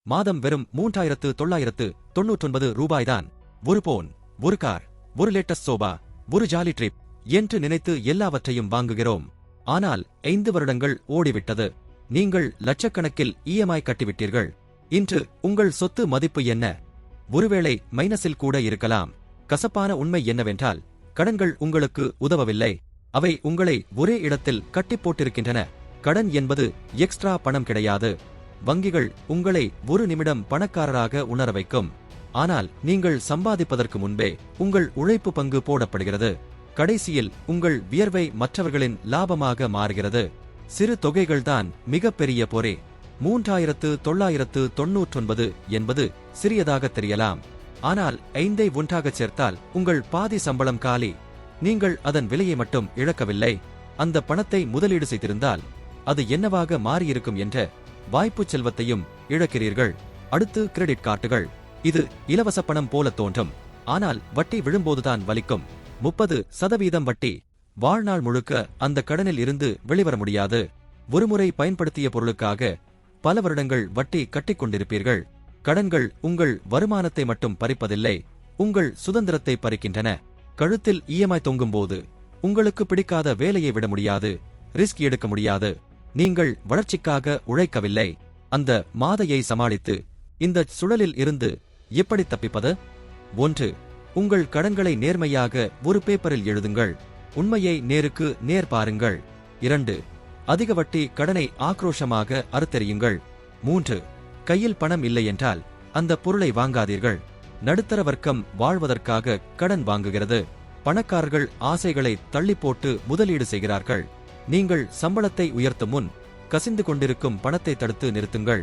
மாதம் வெறும் 3999 ரூபாய்தான். ஒரு போன், ஒரு கார், ஒரு லேட்டஸ்ட் சோபா, ஒரு ஜாலி ட்ரிப் என்று நினைத்து எல்லாவற்றையும் வாங்குகிறோம். ஆனால் 5 வருடங்கள் ஓடிவிட்டது. நீங்கள் லட்சக்கணக்கில் இஎம்ஐ கட்டிவிட்டீர்கள். இன்று உங்கள் சொத்து மதிப்பு என்ன? ஒருவேளை மைனஸில் கூட இருக்கலாம். கசப்பான உண்மை என்னவென்றால், கடன்கள் உங்களுக்கு உதவவில்லை. அவை உங்களை ஒரே இடத்தில் கட்டிப் போட்டிருக்கின்றன. கடன் என்பது எக்ஸ்ட்ரா பணம் கிடையாது. வங்கிகள் உங்களை ஒரு நிமிடம் பணக்காரராக உணர வைக்கும். ஆனால் நீங்கள் சம்பாதிப்பதற்கு முன்பே உங்கள் உழைப்பு பங்கு போடப்படுகிறது. கடைசியில் உங்கள் வியர்வை மற்றவர்களின் லாபமாக மாறுகிறது. சிறு தொகைகள்தான் மிகப்பெரிய பொறே. 3999 என்பது சிறியதாக தெரியலாம். ஆனால் 5ஐ ஒன்றாகச் சேர்த்தால் உங்கள் பாதி சம்பளம் காலி. நீங்கள் அதன் விலையை மட்டும் இழக்கவில்லை. அந்த பணத்தை முதலீடு செய்திருந்தால் அது என்னவாக மாறியிருக்கும் என்ற வாய்ப்புச் செல்வத்தையும் இழக்கிறீர்கள். அடுத்து கிரெடிட் கார்டுகள். இது இலவச பணம் போல தோன்றும். ஆனால் வட்டி விழும்போதுதான் வலிக்கும். 30% வட்டி. வாழ்நாள் முழுக்க அந்த கடனில் இருந்து வெளிவர முடியாது. ஒருமுறை பயன்படுத்திய பொருளுக்காக பல வருடங்கள் வட்டி கட்டிக்கொண்டிருப்பீர்கள். கடன்கள் உங்கள் வருமானத்தை மட்டும் பறிப்பதில்லை, உங்கள் சுதந்திரத்தை பறிக்கின்றன. கழுத்தில் இஎம்ஐ தொங்கும்போது உங்களுக்கு பிடிக்காத வேலையை விட முடியாது, ரிஸ்க் எடுக்க முடியாது. நீங்கள் வளர்ச்சிக்காக உழைக்கவில்லை. அந்த மாதையை சமாளித்து இந்த சுழலில் இருந்து எப்படி தப்பிப்பது? 1. உங்கள் கடன்களை நேர்மையாக ஒரு பேப்பரில் எழுதுங்கள். உண்மையை நேருக்கு நேர் பாருங்கள். 2. அதிக வட்டி கடனை ஆக்ரோஷமாக அறுத்தெறியுங்கள். 3. கையில் பணம் இல்லை என்றால் அந்த பொருளை வாங்காதீர்கள். நடுத்தர வர்க்கம் வாழ்வதற்காக கடன் வாங்குகிறது. பணக்காரர்கள் ஆசைகளை தள்ளிப்போட்டு முதலீடு செய்கிறார்கள். நீங்கள் சம்பளத்தை உயர்த்தும் முன் கசிந்து கொண்டிருக்கும் பணத்தை தடுத்து நிறுத்துங்கள்.